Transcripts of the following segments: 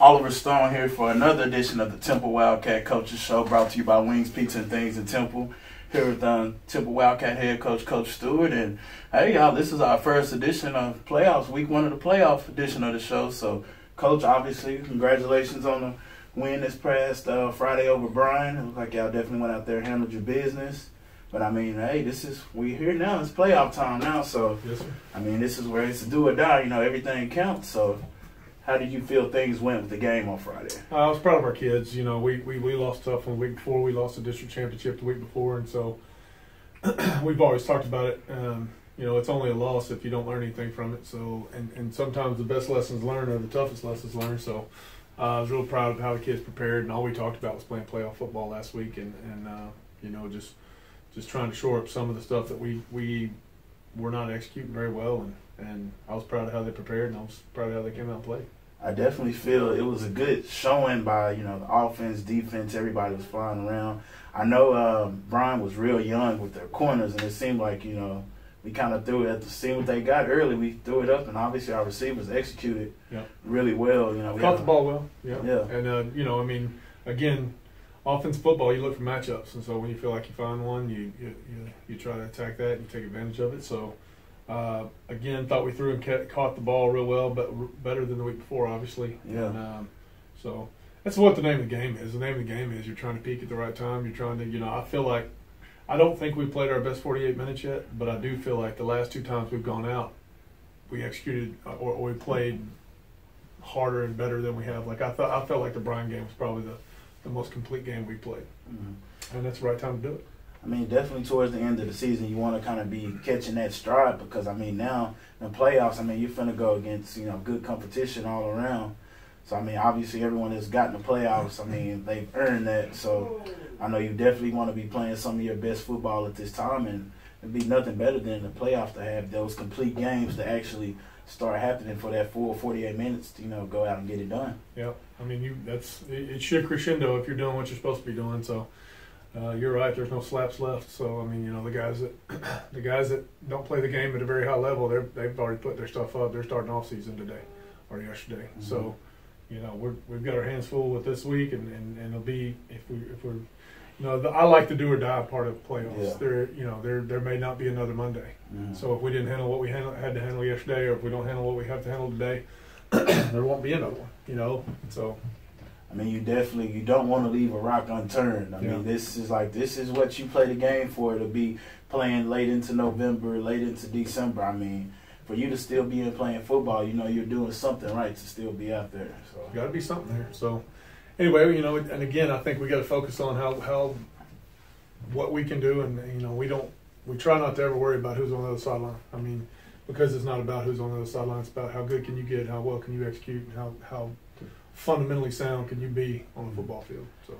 Oliver Stone here for another edition of the Temple Wildcat Coaches Show, brought to you by Wings, Pizza, and Things in Temple. Here with Temple Wildcat head coach, Coach Stewart. And hey, y'all, this is our first edition of playoffs, week one of the playoff edition of the show. So, Coach, obviously, congratulations on the win this past Friday over Bryan. It looks like y'all definitely went out there and handled your business. But, I mean, hey, we're here now. It's playoff time now. So, yes, sir. I mean, this is where it's a do or die. You know, everything counts. So, how did you feel things went with the game on Friday? I was proud of our kids. You know, we lost tough one the week before. We lost the district championship the week before. And so we've always talked about it. You know, it's only a loss if you don't learn anything from it. So, and sometimes the best lessons learned are the toughest lessons learned. So I was real proud of how the kids prepared. And all we talked about was playing playoff football last week and you know, just trying to shore up some of the stuff that we were not executing very well. And I was proud of how they prepared, and I was proud of how they came out and played. I definitely feel it was a good showing by, you know, the offense, defense, everybody was flying around. I know Bryan was real young with their corners, and it seemed like, you know, we kind of threw it at the scene what they got early. We threw it up, and obviously our receivers executed really well. You know, caught the ball well. Yeah. And, you know, I mean, again, offense football, you look for matchups, and so when you feel like you find one, you try to attack that and you take advantage of it. So, again, thought we threw and caught the ball real well, but better than the week before, obviously. Yeah. And, so that's what the name of the game is. The name of the game is you're trying to peak at the right time. You're trying to, you know, I feel like I don't think we played our best 48 minutes yet, but I do feel like the last two times we've gone out, we executed or we played harder and better than we have. Like I felt like the Bryan game was probably the most complete game we played, and that's the right time to do it. I mean, definitely towards the end of the season, you want to kind of be catching that stride because, I mean, now in the playoffs, I mean, you're finna go against, you know, good competition all around. So, I mean, obviously everyone that's gotten the playoffs, I mean, they've earned that. So, I know you definitely want to be playing some of your best football at this time, and it'd be nothing better than the playoffs to have those complete games to actually start happening for that full 48 minutes to, you know, go out and get it done. Yeah, I mean, it should crescendo if you're doing what you're supposed to be doing. So. You're right. There's no slaps left. So I mean, you know, the guys that don't play the game at a very high level, they've already put their stuff up. They're starting off season today or yesterday. So, you know, we've got our hands full with this week, and it'll be if we're, you know, I like the do or die part of playoffs. Yeah. There may not be another Monday. So if we didn't handle what we had to handle yesterday, or if we don't handle what we have to handle today, there won't be another one. You know, so. I mean, you don't want to leave a rock unturned. I mean, this is what you play the game for, to be playing late into November, late into December. I mean, for you to still be in playing football, you know, you're doing something right to still be out there. So got to be something there. So anyway, you know, and again, I think we got to focus on how what we can do, and you know, we try not to ever worry about who's on the other sideline. I mean, because it's not about who's on the other sideline, it's about how good can you get, how well can you execute, and how fundamentally sound can you be on the football field. So,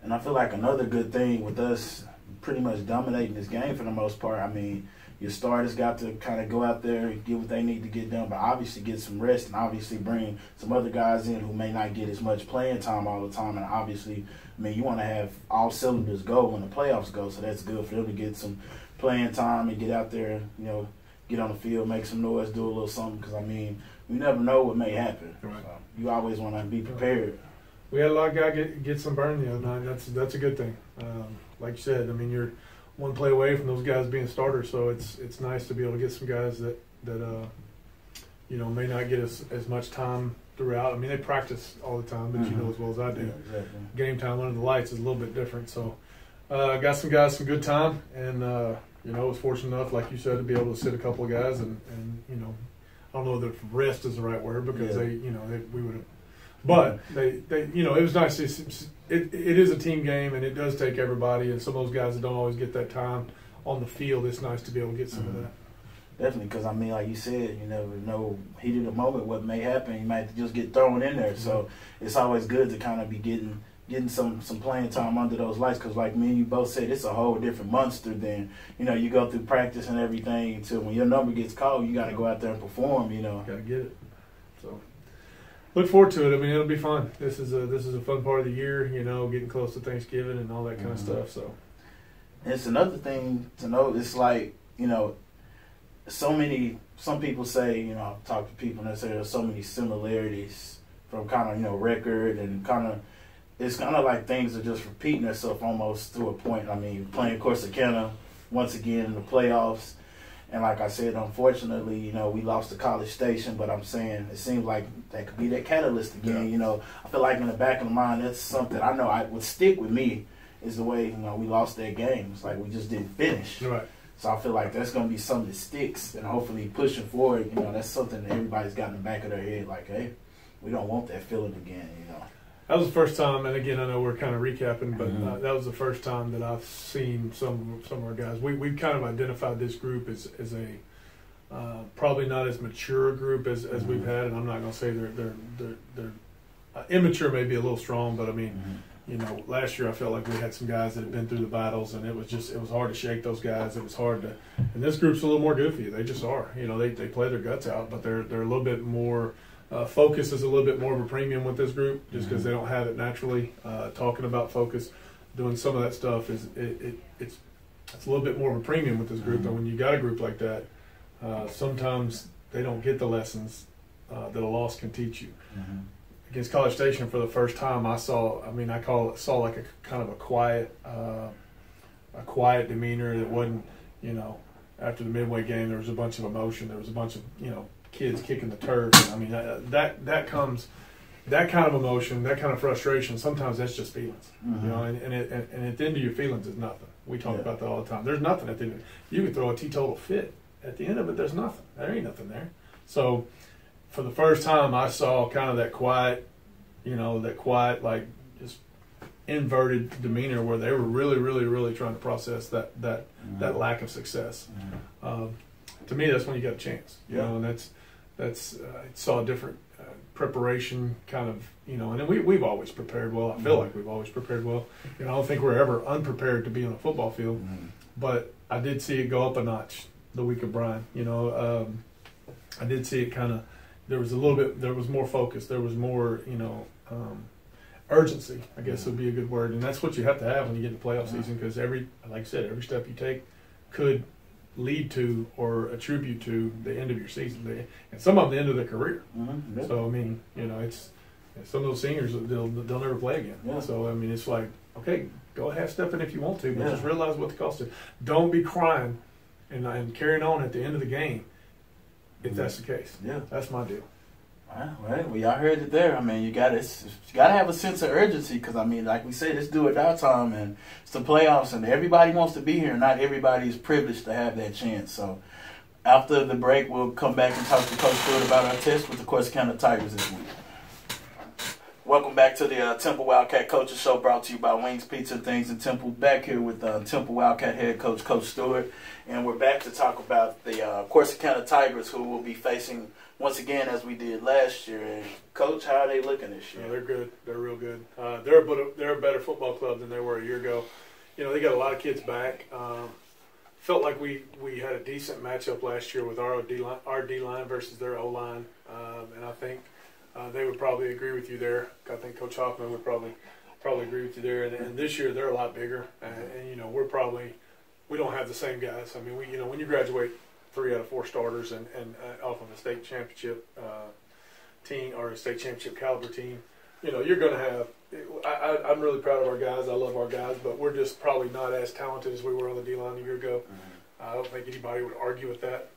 and I feel like another good thing with us pretty much dominating this game for the most part, I mean, your starters got to kind of go out there and get what they need to get done, but obviously get some rest and obviously bring some other guys in who may not get as much playing time all the time. And obviously, I mean, you want to have all cylinders go when the playoffs go, so that's good for them to get some playing time and get out there, you know, get on the field, make some noise, do a little something, because, I mean, you never know what may happen. Right. So you always want to be prepared. We had a lot of guys get some burn the other night. That's a good thing. Like you said, I mean, you're one play away from those guys being starters, so it's nice to be able to get some guys that you know, may not get as much time throughout. I mean, they practice all the time, but you know as well as I do. Yeah, exactly. Game time under the lights is a little bit different. So got some guys some good time, and you know, I was fortunate enough, like you said, to be able to sit a couple of guys and you know, I don't know that rest is the right word because we would have, but they you know, it was nice. It is a team game, and it does take everybody, and some of those guys that don't always get that time on the field, it's nice to be able to get some of that. Definitely, because I mean, like you said, you never know heat of the moment what may happen. You might just get thrown in there, so it's always good to kind of be getting some playing time under those lights, because like me and you both said, it's a whole different monster than, you know, you go through practice and everything until when your number gets called, you got to go out there and perform, you know. Got to get it. So look forward to it. I mean, it'll be fun. This is a fun part of the year, you know, getting close to Thanksgiving and all that kind of stuff. So and it's another thing to note. It's like, you know, some people say, you know, I've talked to people and they say there's so many similarities from kind of, you know, record and kind of, it's kind of like things are just repeating themselves almost to a point. I mean, playing Corsicana once again in the playoffs. And like I said, unfortunately, you know, we lost to College Station, but I'm saying it seems like that could be that catalyst again. You know, I feel like in the back of the mind, that's something I know I would stick with me is the way, you know, we lost that game. It's like we just didn't finish. Right. So I feel like that's going to be something that sticks, and hopefully pushing forward, you know, that's something that everybody's got in the back of their head, like, hey, we don't want that feeling again, you know. That was the first time, and again, I know we're kind of recapping, but that was the first time that I've seen some of our guys. We kind of identified this group as a probably not as mature a group as we've had, and I'm not going to say they're immature, may be a little strong, but I mean, you know, last year I felt like we had some guys that had been through the battles, and it was hard to shake those guys. It was hard to, and this group's a little more goofy. They just are, you know, they play their guts out, but they're a little bit more. Focus is a little bit more of a premium with this group, just because they don't have it naturally. Talking about focus, doing some of that stuff it's a little bit more of a premium with this group. And when you got a group like that, sometimes they don't get the lessons that a loss can teach you. Against College Station, for the first time, I saw like a kind of a quiet demeanor. That wasn't, you know, after the Midway game, there was a bunch of emotion. There was a bunch of, you know, kids kicking the turf. I mean, that kind of emotion, that kind of frustration, sometimes that's just feelings. You know, and at the end of your feelings is nothing. We talk about that all the time. There's nothing at the end of it. You can throw a teetotal fit. At the end of it, there's nothing. There ain't nothing there. So for the first time, I saw kind of that quiet, you know, like just inverted demeanor where they were really, really, really trying to process that lack of success. To me, that's when you got a chance, you know, and that's saw a different preparation kind of, you know, and then we've always prepared well. I feel like we've always prepared well. You know, I don't think we're ever unprepared to be on a football field, but I did see it go up a notch the week of Brian. You know, I did see it kind of, there was more focus. There was more, you know, urgency, I guess would be a good word. And that's what you have to have when you get in the playoff season, because like I said, every step you take could lead to or attribute to the end of your season, and some of them the end of their career. So I mean, you know, it's some of those seniors they'll never play again. So I mean, it's like, okay, go half stepping if you want to, but just realize what the cost is. Don't be crying and carrying on at the end of the game if that's the case. That's my deal. Well, y'all heard it there. I mean, you gotta have a sense of urgency, because I mean, like we said, it's do or die time, and it's the playoffs, and everybody wants to be here. Not everybody is privileged to have that chance. So, after the break, we'll come back and talk to Coach Stewart about our test with the Corsicana Tigers this week. Welcome back to the Temple Wildcat Coaches Show, brought to you by Wings Pizza and Things in Temple. Back here with Temple Wildcat head coach, Coach Stewart, and we're back to talk about the Corsicana Tigers, who will be facing once again, as we did last year. And Coach, how are they looking this year? Yeah, they're good. They're real good. They're a better football club than they were a year ago. You know, they got a lot of kids back. Felt like we had a decent matchup last year with our D-line versus their O-line, and I think they would probably agree with you there. I think Coach Hoffman would probably agree with you there. And this year they're a lot bigger, and you know, we don't have the same guys. I mean, when you graduate 3 out of 4 starters and off of a state championship team or a state championship caliber team, you know, you're going to have. I'm really proud of our guys. I love our guys, but we're just probably not as talented as we were on the D-line a year ago. I don't think anybody would argue with that.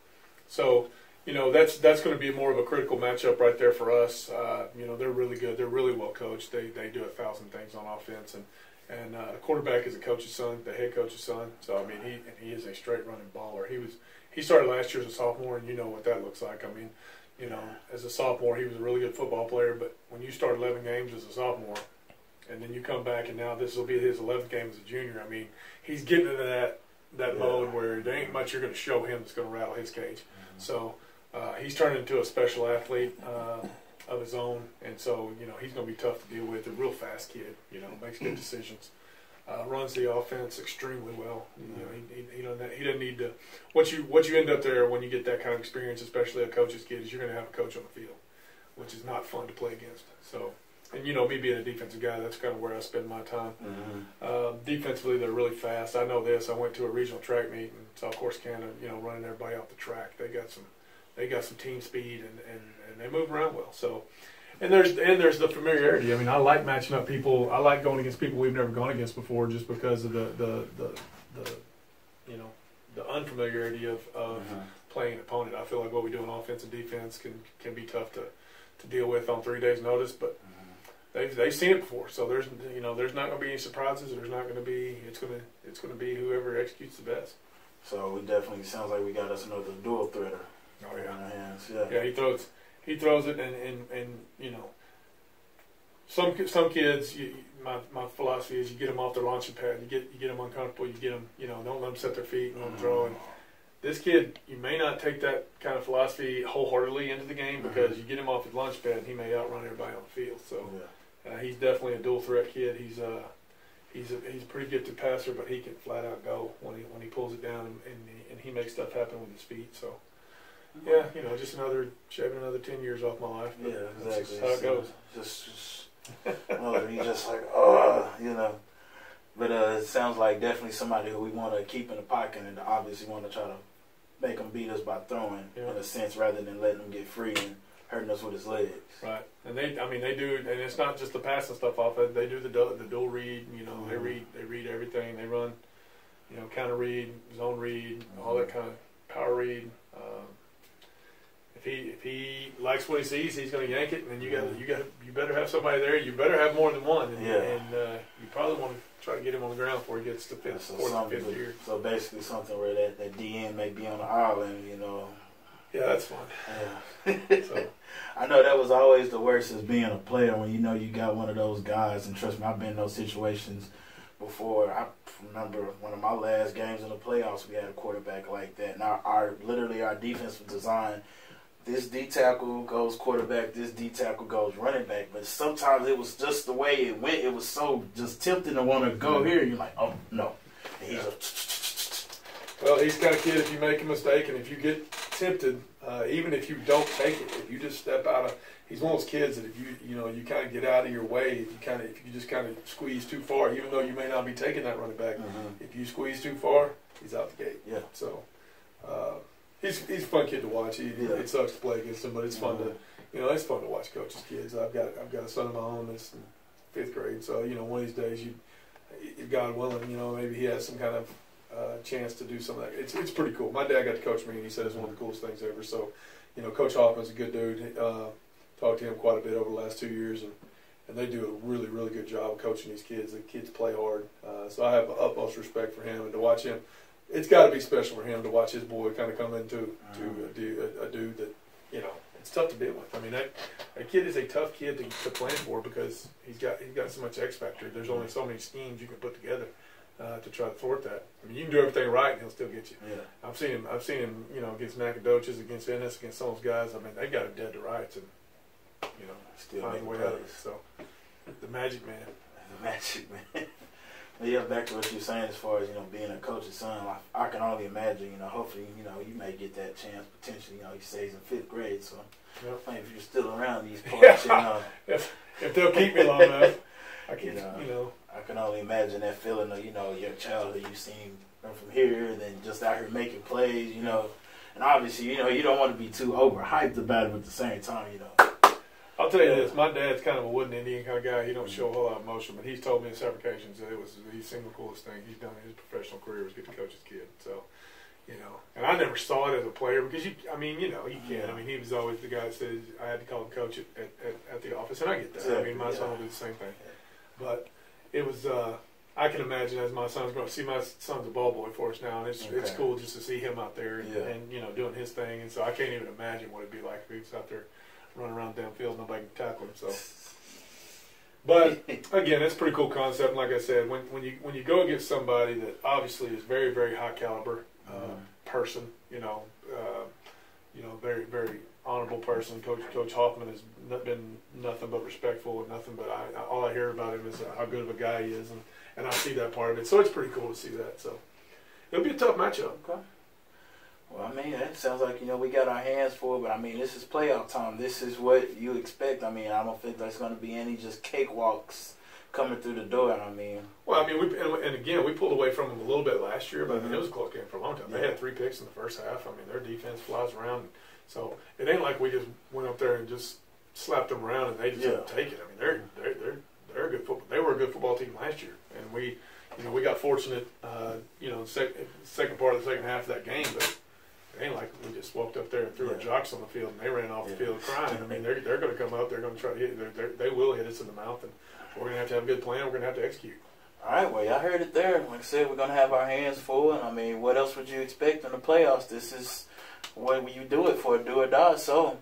So, you know, that's going to be more of a critical matchup right there for us. You know, they're really good. They're really well coached. They do 1,000 things on offense, and the quarterback is a coach's son, the head coach's son. So I mean, he is a straight running baller. He started last year as a sophomore, and you know what that looks like. I mean, you know, as a sophomore, he was a really good football player, but when you start 11 games as a sophomore, and then you come back, and now this will be his 11th game as a junior, I mean, he's getting into that mode where there ain't much you're going to show him that's going to rattle his cage. So he's turned into a special athlete of his own, and so, you know, he's going to be tough to deal with. A real fast kid, you know, makes good decisions. Runs the offense extremely well. You know, he doesn't need to. What you end up there when you get that kind of experience, especially a coach's kid, is you're going to have a coach on the field, which is not fun to play against. So, and you know, me being a defensive guy, that's kind of where I spend my time. Defensively, they're really fast. I know this. I went to a regional track meet and saw Corsicana, you know, running everybody off the track. They got some team speed and they move around well. So, And there's the familiarity. I mean, I like matching up people. I like going against people we've never gone against before, just because of the you know, the unfamiliarity of playing an opponent. I feel like what we do in offense and defense can be tough to deal with on 3 days' notice, but they've seen it before. So there's not going to be any surprises. There's not going to be. It's going to be whoever executes the best. So we definitely sounds like we got us another dual threader. Oh yeah. In our hands. Yeah, he throws it, and you know, some kids. My philosophy is you get them off their launching pad. You get them uncomfortable. You get them, you know, don't let them set their feet and let them throw. And this kid, you may not take that kind of philosophy wholeheartedly into the game, because you get him off his launch pad and he may outrun everybody on the field. So he's definitely a dual threat kid. He's a pretty gifted passer, but he can flat out go when he pulls it down, and he makes stuff happen with his feet. So. Yeah, you know, just shaving another 10 years off my life. Yeah, exactly. That's just how it goes. He's just like, you know. But it sounds like definitely somebody who we want to keep in the pocket, and obviously want to try to make him beat us by throwing, in a sense, rather than letting him get free and hurting us with his legs. Right, and they do, and it's not just the passing stuff off. They do the dual read. You know, they read everything. They run, you know, counter read, zone read, all that kind of power read. If he likes what he sees, he's going to yank it, and then you better have somebody there. You better have more than one, and you probably want to try to get him on the ground before he gets to fourth and fifth year. So basically, something where that DN may be on the island, you know. Yeah, that's fun. Yeah. So. I know that was always the worst, as being a player, when you know you got one of those guys, and trust me, I've been in those situations before. I remember one of my last games in the playoffs, we had a quarterback like that, and our defense was designed. This D tackle goes quarterback, this D tackle goes running back. But sometimes it was just the way it went. It was so just tempting to want to go here. You're like, oh, no. And he's well, he's the kind of kid, if you make a mistake and if you get tempted, even if you don't take it, if you just step out of, he's one of those kids that if you kind of get out of your way, if you just kind of squeeze too far, even though you may not be taking that running back, if you squeeze too far, he's out the gate. Yeah. So, he's a fun kid to watch. It sucks to play against him, but it's fun it's fun to watch coaches' kids. I've got a son of my own that's in 5th grade, so one of these days, God willing, maybe he has some kind of chance to do some of that. It's pretty cool. My dad got to coach me, and he said it's one of the coolest things ever. So, Coach Hoffman's a good dude. Talked to him quite a bit over the last 2 years, and they do a really, really good job of coaching these kids. The kids play hard, so I have the utmost respect for him, and to watch him. It's got to be special for him to watch his boy kind of come into a dude that it's tough to deal with. I mean, that kid is a tough kid to plan for, because he's got so much X factor. There's only so many schemes you can put together to try to thwart that. I mean, you can do everything right and he'll still get you. Yeah. I've seen him against Nacogdoches, against Ennis, against some of those guys. I mean, they got him dead to rights, and still find a way out of it. So the magic man. The magic man. Yeah, back to what you're saying as far as, being a coach's son, I can only imagine, hopefully, you may get that chance potentially, he says in 5th grade, so maybe if you're still around these parts, if they'll keep me long enough, I can, I can only imagine that feeling of, your childhood, you seen from here, and then just out here making plays, and obviously, you don't want to be too overhyped about it, but at the same time, I'll tell you this, my dad's kind of a wooden Indian kind of guy. He don't show a whole lot of emotion, but he's told me on several occasions that he's seen the coolest thing he's done in his professional career was get to coach his kid. So, and I never saw it as a player, because you can't. I mean, he was always the guy that said I had to call him coach at the office, and I get that. Exactly. I mean, my son will do the same thing. But it was, I can imagine as my son's growing, see my son's a ball boy for us now, and it's cool just to see him out there and doing his thing. And so I can't even imagine what it'd be like if he was out there running around downfield, nobody can tackle him. So, but again, it's a pretty cool concept. And like I said, when you go against somebody that obviously is very, very high caliber person, very, very honorable person. Coach Hoffman has been nothing but respectful and nothing but all I hear about him is how good of a guy he is, and I see that part of it. So it's pretty cool to see that. So it'll be a tough matchup. Okay. Well, I mean, it sounds like, we got our hands full, but, I mean, this is playoff time. This is what you expect. I mean, I don't think there's going to be any just cakewalks coming through the door, I mean. Well, I mean, we pulled away from them a little bit last year, but I mean, it was a close game for a long time. They had 3 picks in the first half. I mean, their defense flies around. So it ain't like we just went up there and just slapped them around, and they just didn't take it. I mean, they're a good football. They were a good football team last year, and we got fortunate, second part of the second half of that game, but it ain't like we just walked up there and threw our jocks on the field and they ran off the field crying. I mean, they're going to come up, they're going to try to hit. They will hit us in the mouth, and we're going to have a good plan. We're going to have to execute. All right, well, y'all heard it there. Like I said, we're going to have our hands full, and I mean, what else would you expect in the playoffs? This is what you do it for, do or die. So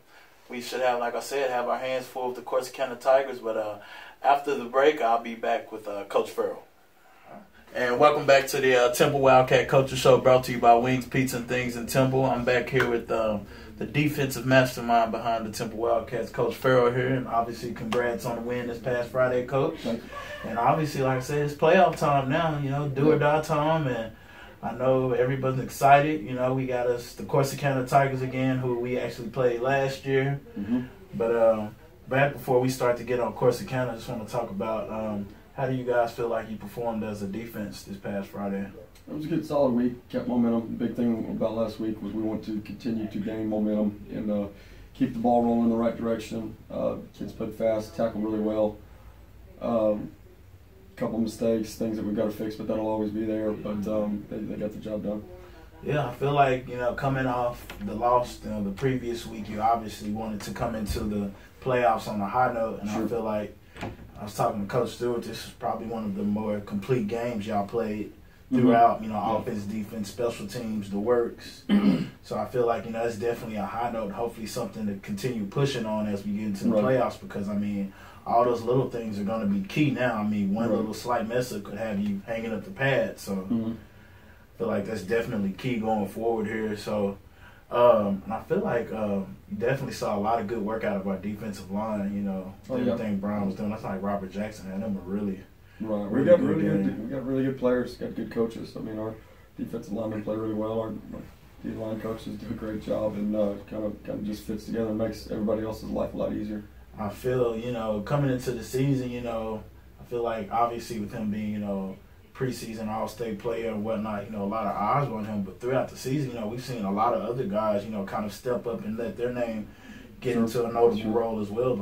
we should have, like I said, have our hands full with the Corsicana Tigers. But after the break, I'll be back with Coach Farrell. And welcome back to the Temple Wildcat Coaches Show, brought to you by Wings, Pizza, and Things in Temple. I'm back here with the defensive mastermind behind the Temple Wildcats, Coach Farrell here. And obviously, congrats on the win this past Friday, Coach. And obviously, like I said, it's playoff time now, do or die time. And I know everybody's excited. We got the Corsicana Tigers again, who we actually played last year. Mm-hmm. But back before we start to get on Corsicana, I just want to talk about how do you guys feel like you performed as a defense this past Friday? It was a good, solid week. Kept momentum. The big thing about last week was we want to continue to gain momentum and keep the ball rolling in the right direction. Kids played fast, tackled really well. Couple mistakes, things that we've got to fix, but that'll always be there. But they got the job done. Yeah, I feel like, coming off the loss the previous week, you obviously wanted to come into the playoffs on a high note. And I feel like I was talking to Coach Stewart. This is probably one of the more complete games y'all played throughout, offense, defense, special teams, the works. So I feel like, it's definitely a high note, hopefully something to continue pushing on as we get into the playoffs because, all those little things are going to be key now. One little slight mess up could have you hanging up the pad. So I feel like that's definitely key going forward here. So, and I feel like you definitely saw a lot of good work out of our defensive line, everything Brown was doing. That's like Robert Jackson and them were really we got really good players, got good coaches. Our defensive linemen play really well. Our D-line coaches do a great job and kind of just fits together and makes everybody else's life a lot easier. I feel, coming into the season, I feel like obviously with him being, preseason All-State player and whatnot, a lot of eyes on him. But throughout the season, we've seen a lot of other guys, kind of step up and let their name get into a notable role as well.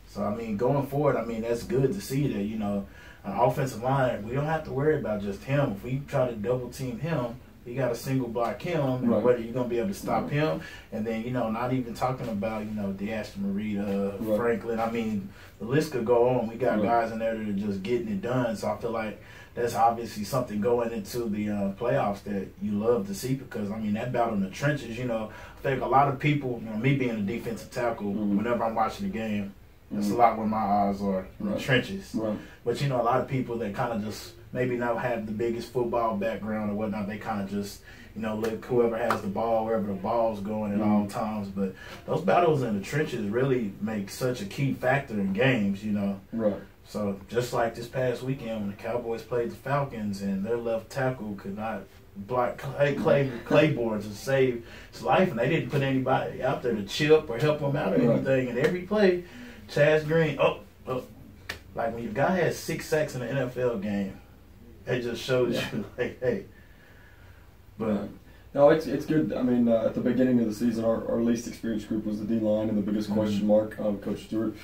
So, going forward, that's good to see that, an offensive line, we don't have to worry about just him. If we try to double team him, you got to single block him, and whether you're going to be able to stop him. And then, not even talking about, DeAston Marita, Franklin. The list could go on. We got guys in there that are just getting it done. So I feel like that's obviously something going into the playoffs that you love to see because, that battle in the trenches, I think a lot of people, me being a defensive tackle, whenever I'm watching the game, that's a lot where my eyes are, in the trenches. But, a lot of people that kind of just maybe not have the biggest football background or whatnot, they kind of just, look whoever has the ball, wherever the ball's going at all times. But those battles in the trenches really make such a key factor in games, So just like this past weekend when the Cowboys played the Falcons and their left tackle could not block Claiborne to save his life, and they didn't put anybody out there to chip or help him out or anything. And every play, Chaz Green, like when your guy has 6 sacks in an NFL game, it just shows you, hey. But no, it's good. At the beginning of the season, our least experienced group was the D-line and the biggest question mark. Coach Stewart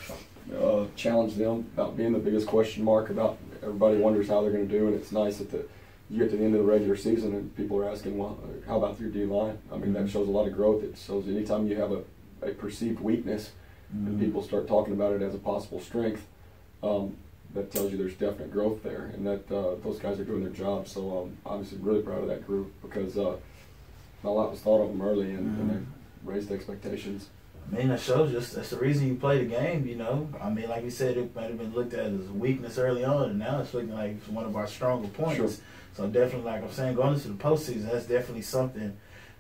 challenged them about being the biggest question mark, about everybody wonders how they're going to do, and it's nice that you get to the end of the regular season and people are asking, well, how about your D-line? That shows a lot of growth. It shows anytime you have a perceived weakness and people start talking about it as a possible strength, that tells you there's definite growth there and that those guys are doing their job. So obviously really proud of that group because a lot was thought of them early and they raised expectations. That shows you that's the reason you play the game, like you said, it might have been looked at as a weakness early on, and now it's looking like it's one of our stronger points. So definitely, like I'm saying, going into the postseason, that's definitely something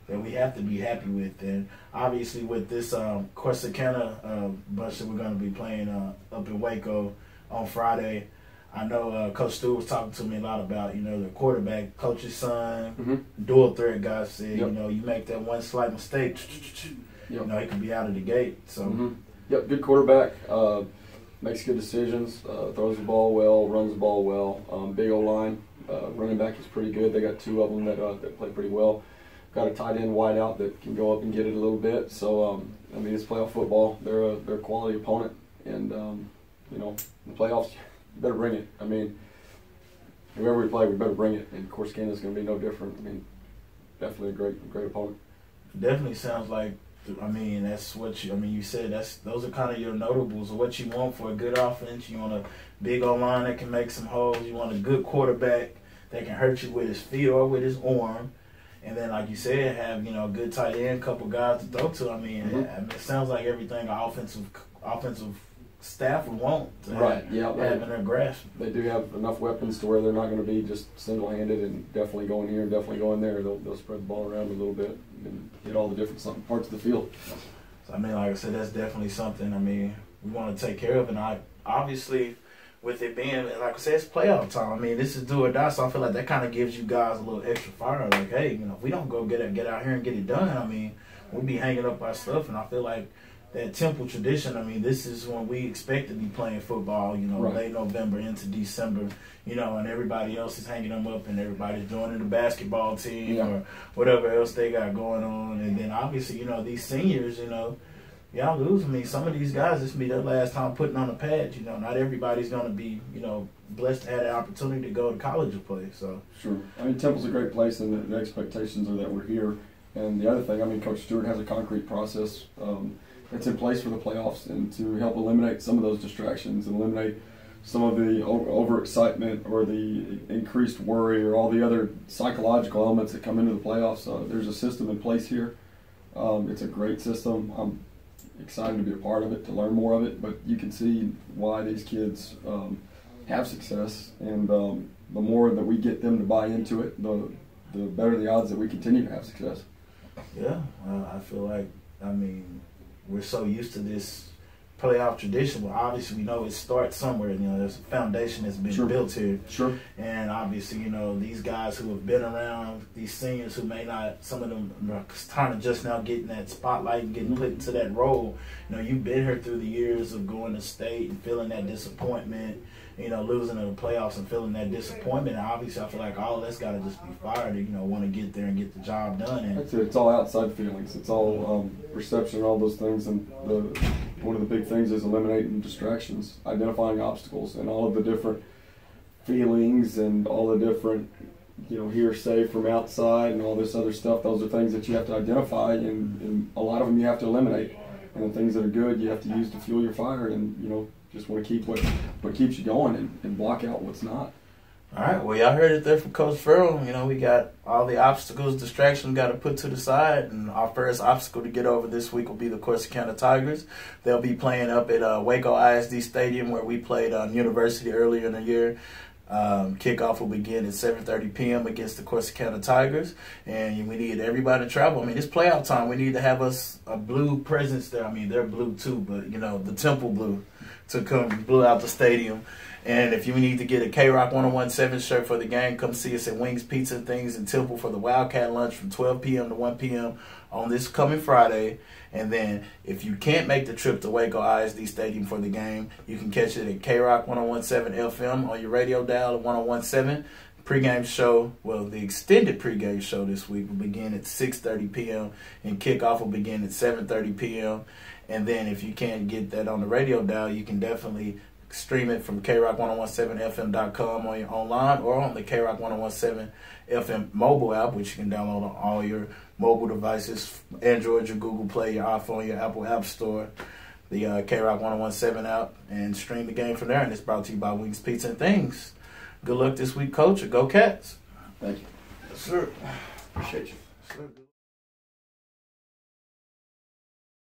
that we have to be happy with. And obviously with this Corsicana bunch that we're going to be playing up in Waco on Friday, I know Coach Stewart was talking to me a lot about, the quarterback, coach's son, dual threat guy said, you make that one slight mistake, he could be out of the gate. So, good quarterback, makes good decisions, throws the ball well, runs the ball well. Big O-line, running back is pretty good. They got 2 of them that play pretty well. Got a tight end wide out that can go up and get it a little bit. So I mean, it's playoff football. They're a quality opponent, and you know, in the playoffs, you better bring it. I mean, whoever we play, we better bring it. And of course, Canada's going to be no different. I mean, definitely a great opponent. Definitely sounds like. I mean, that's what you. I mean, you said those are kind of your notables of what you want for a good offense. You want a big O-line that can make some holes. You want a good quarterback that can hurt you with his feet or with his arm. And then, like you said, have a good tight end, couple guys to throw to. I mean, it sounds like everything an offensive staff would want to have in their grasp. They do have enough weapons to where they're not going to be just single-handed and definitely going here and definitely going there. They'll spread the ball around a little bit and hit all the different parts of the field. So, I mean, like I said, that's definitely something. I mean, we want to take care of, and obviously, with it being, like I said, it's playoff time. I mean, this is do or die, so I feel like that kind of gives you guys a little extra fire. Like, hey, if we don't go get out here and get it done, I mean, we'll be hanging up our stuff, and I feel like that Temple tradition, I mean, this is when we expect to be playing football, late November into December, and everybody else is hanging them up and everybody's joining the basketball team or whatever else they got going on. And then obviously, these seniors, y'all lose. I mean, some of these guys, this will be their last time putting on a pad. Not everybody's going to be, blessed to have the opportunity to go to college or play. So sure. I mean, Temple's a great place, and the expectations are that we're here. And the other thing, I mean, Coach Stewart has a concrete process that's in place for the playoffs, and to help eliminate some of those distractions and eliminate some of the overexcitement or the increased worry or all the other psychological elements that come into the playoffs. There's a system in place here. It's a great system. I'm excited to be a part of it, to learn more of it, but you can see why these kids have success, and the more that we get them to buy into it, the better the odds that we continue to have success. Yeah, I feel like, I mean, we're so used to this playoff tradition, but obviously we know it starts somewhere. There's a foundation that's been built here. Sure. And obviously, these guys who have been around, these seniors who may not, some of them are kind of just now getting that spotlight and getting put into that role. You've been here through the years of going to state and feeling that disappointment, losing in the playoffs and feeling that disappointment. And obviously, I feel like all of that's got to just be fired to, want to get there and get the job done. And that's it. It's all outside feelings. It's all perception, all those things. And one of the big things is eliminating distractions, identifying obstacles, and all of the different feelings and all the different, hearsay from outside and all this other stuff. Those are things that you have to identify, and a lot of them you have to eliminate. And the things that are good, you have to use to fuel your fire, and just want to keep what keeps you going and block out what's not. All right, well, y'all heard it there from Coach Farrell. We got all the obstacles, distractions we got to put to the side. And our first obstacle to get over this week will be the Corsicana Tigers. They'll be playing up at Waco ISD Stadium, where we played University earlier in the year. Kickoff will begin at 7:30 p.m. against the Corsicana Tigers. And we need everybody to travel. I mean, it's playoff time. We need to have us a blue presence there. I mean, they're blue too, but, the Temple blue to come blue out the stadium. And if you need to get a K-Rock 1017 shirt for the game, come see us at Wings Pizza and Things in Temple for the Wildcat lunch from 12 p.m. to 1 p.m. on this coming Friday. And then if you can't make the trip to Waco ISD Stadium for the game, you can catch it at K-Rock 1017 FM on your radio dial at 1017. Pre-game show, the extended pre-game show this week will begin at 6:30 p.m. and kickoff will begin at 7:30 p.m. And then if you can't get that on the radio dial, you can definitely stream it from krock1017fm.com on your online or on the K-Rock 1017 FM mobile app, which you can download on all your mobile devices, Android, your Google Play, your iPhone, your Apple App Store, the K-Rock 1017 app, and stream the game from there. And it's brought to you by Wings Pizza and Things. Good luck this week, Coach, or go Cats. Thank you. Yes, sir. Appreciate you. Yes, sir.